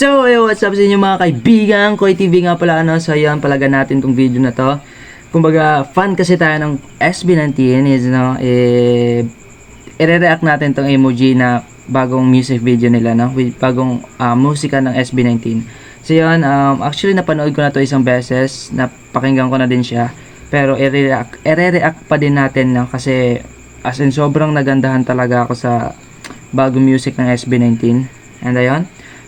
So, what's up sa inyo mga kaibigan? Koy TV nga pala, So, yan, palagan natin tong video na to. Kumbaga, fan kasi tayo ng SB19 is, i-react natin tong emoji na bagong music video nila, with bagong musika ng SB19. So, yan, actually, napanood ko na to isang beses. Napakinggan ko na din siya. Pero, i-react pa din natin, kasi, as in, sobrang nagandahan talaga ako sa bagong music ng SB19. And, ayun.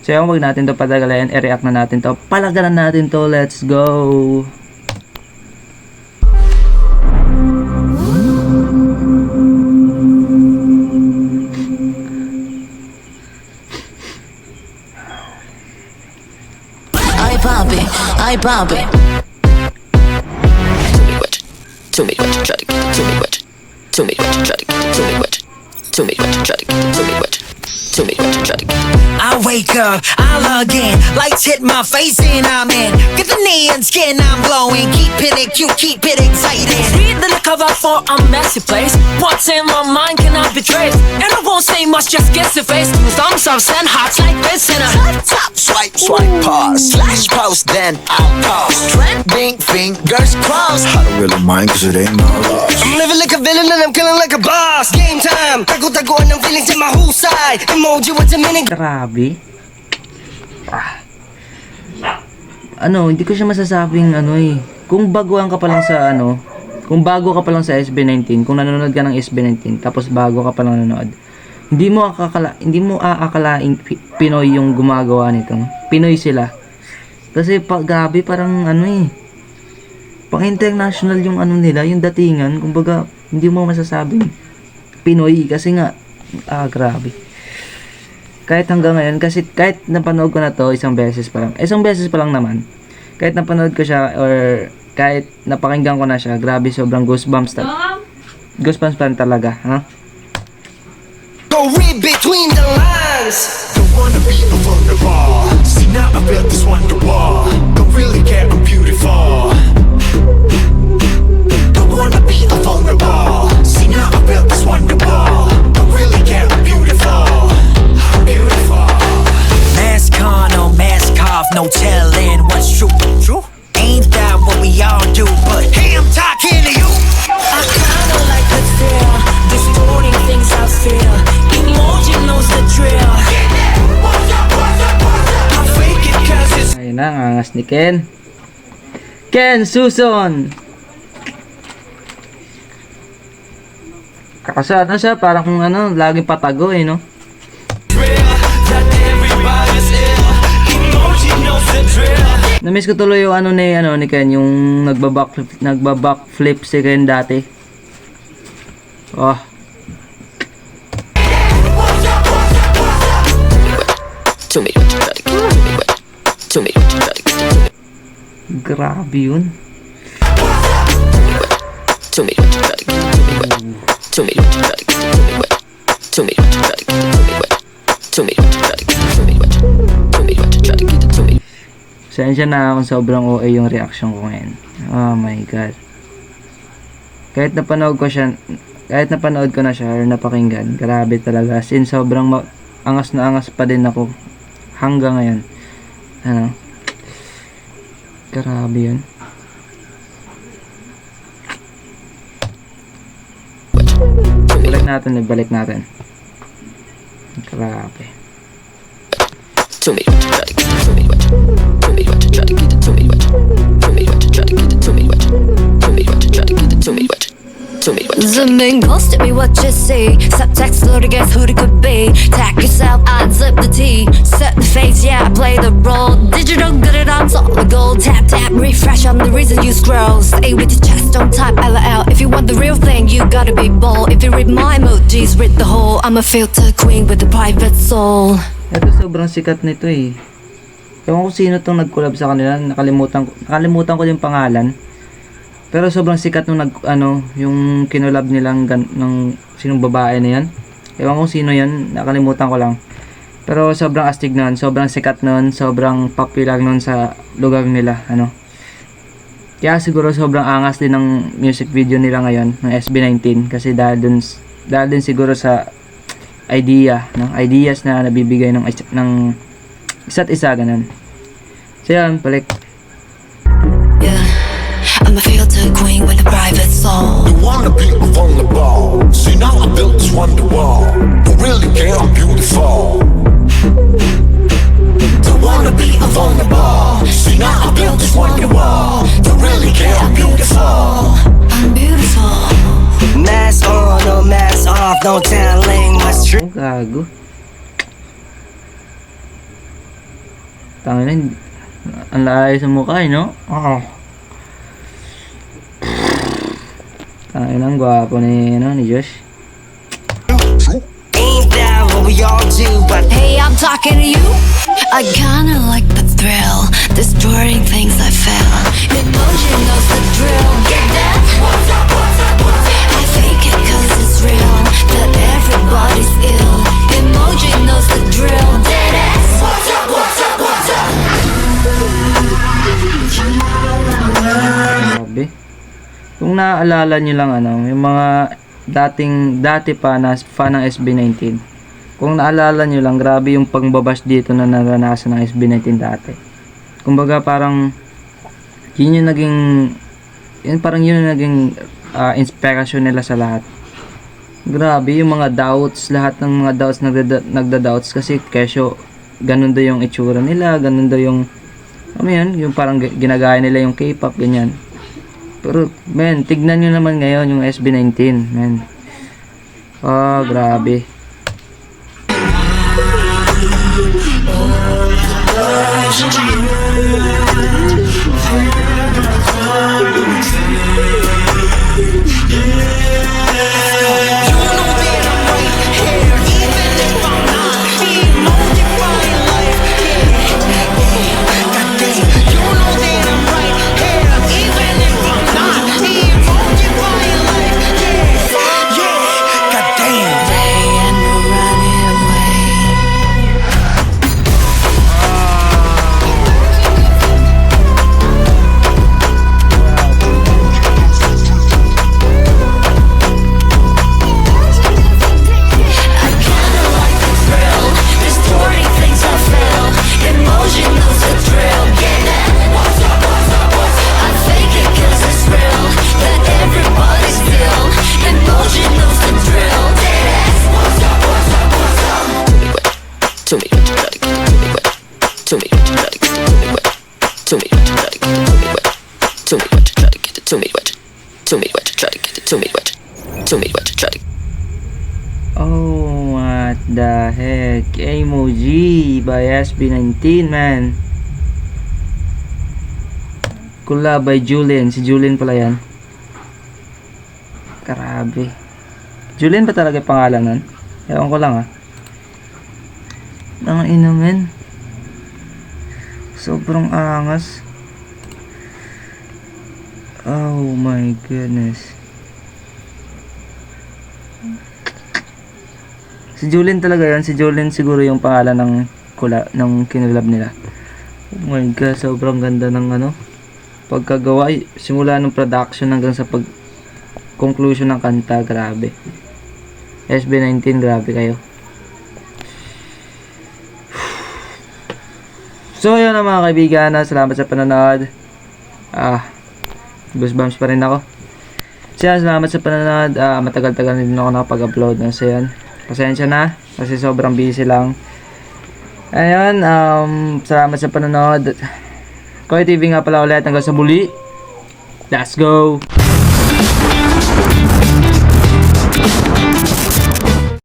So, yung wag natin to padagalayan, i-react na natin to. Palagaran natin to. Let's go! I pop it. To me wet, try to get it to me wet. To me wet, try to get it to me wet. To me wet, try to get it to me wet. To me wet, try to get it. I wake up, I log in, lights hit my face and I'm in. Get the neon skin, I'm glowing. Keep it cute, keep it exciting. Read the cover for a messy place. What's in my mind cannot be traced. And I won't say much, just get the face. Thumbs up, send hearts like this in a Tap, swipe, pause, slash post, then I'll pause. Trending fingers crossed. I don't really mind cause it ain't my loss. I'm living like a villain and I'm killing like a boss. Game time, tago-taguan ng feelings in mahusay. Emoji, what's a minute? Grabe. Hindi ko siya masasabing kung baguhan ka pa lang sa kung bago ka pa lang sa SB19, kung nanonood ka ng SB19 tapos bago ka pa lang nanonood, hindi mo aakalain Pinoy yung gumagawa nito. Pinoy sila. Kasi grabe, parang pang international yung nila, yung datingan. Kumbaga, hindi mo masasabing Pinoy kasi nga grabe. Kahit hanggang ngayon, kasi kahit napanood ko na to isang beses pa lang naman, kahit napanood ko siya or kahit napakinggan ko na siya, grabe, sobrang goosebumps goosebumps pa rin talaga, Go read between the lines. Don't wanna be a vulnerable. See now I built this wonderwall. Don't really care, I'm beautiful. Don't wanna be a vulnerable. See now I built this wonderwall. Don't really care, I'm beautiful. I'm beautiful. Mask on, no mask off, no telling what's true. Ain't that what we all do? But hey, I'm talking to you. I kinda like the feel, distorting things I feel. Emoji knows the drill. I fake it cause it's Ayun na, angas ni Ken Suson. Kakasaan na siya, parang kung laging patago no. real. That everybody's ill. Emoji knows the drill. Namiss ko tuloy yung ni Ken, yung nagba-backflip si Ken dati. To me wet, try to get it to me wet. To me wet, try to get it to me. Grabe yun. To me wet, try to get it to me wet. To me wet, try to get it to me wet. To me wet, try to get it to me wet. To me wet, try to get it to me wet. To me wet, try to get it to me. Sensya na kung sobrang OA yung reaction ko ngayon. Oh my god. Kahit napanood ko na siya or napakinggan, grabe talaga. As in, sobrang angas na angas pa din ako hanggang ngayon. Grabe yun. Balik natin. Grabe. To me wet, try to get it to me wet. To me wet, try to get it to me wet. To me wet, try to get it to me wet. To me wet, try to get it to me wet. To me wet. Zooming close to me, what you see. Subtext, load to guess who it could be. Tack yourself, unzip the T. Set the face, yeah, play the role. Digital, good it on all the gold. Tap, tap, refresh, I'm the reason you scroll. Stay with your chest, don't type LOL. If you want the real thing, you gotta be bold. If you read my emojis, read the whole. I'm a filter queen with a private soul. Ito sobrang sikat nito Ewan ko sino tong nag-collab sa kanila, nakalimutan ko yung pangalan. Pero sobrang sikat nung yung kinolab nilang ng sinong babae na yan. Ewan ko sino yan, nakalimutan ko lang. Pero sobrang astig nun, sobrang sikat nun, sobrang popular nun sa lugar nila, Kaya siguro sobrang angas din ng music video nila ngayon, ng SB19, kasi dahil din siguro sa ideas na nabibigay ng Isa't isa, ganun. So yun, balik. Yeah, I'm a filter queen with a private soul. You wanna be vulnerable. See now I built this wonder wall. Don't really care, I'm beautiful. Don't wanna be vulnerable. See now I built this wonder wall. Don't really care, I'm beautiful. I'm beautiful. Mask on, no mask off, no telling what's true. Oh, gago. Tangina, ang layo sa mukha, no? Oh. Tangina, ang gwapo ni Josh. Ain't that what we all do, but Hey, I'm talking to you. I kinda like the thrill, destroying things I felt. Emotion knows the drill. Get that? What's up, what's up, what's up? I fake it cause it's real, that everybody's ill. Emotion knows the drill. Dead ass. What's up, what's up, what's up? Grabe. Kung naaalala nyo lang yung mga dati pa na fan ng SB19. Kung naalala nyo lang, grabe yung pangbabash dito na naranasan ng SB19 dati. Kumbaga parang yun yung naging inspirasyon nila sa lahat. Grabe yung mga doubts, lahat ng mga doubts nagda-doubts kasi kesyo ganun daw yung itsura nila, ganun daw yung yung parang ginagaya nila yung K-pop, ganyan. Pero, men, tignan nyo naman ngayon yung SB19, men. Oh, grabe. Oh, what the heck? Emoji by SB19, man. Collab by Julian. Si Julian pala yan. Grabe. Julian ba talaga yung pangalan nun? Ewan ko lang Ang ina, men. Sobrang angas. Oh my goodness. Si Julian talaga yan. Si Julian siguro yung pangalan ng kinulab nila. Oh my god, sobrang ganda ng pagkagawa. Simula ng production hanggang sa conclusion ng kanta. Grabe. SB19, grabe kayo. So yun na mga kaibigan, salamat sa panonood. Goosebumps pa rin ako. So yan, salamat sa panonood. Matagal-tagal na din ako nakapag-upload. So yan, pasensya na kasi sobrang busy lang. Ayun, salamat sa panonood. Koy TV nga pala ulit, hanggang sa muli. Let's go!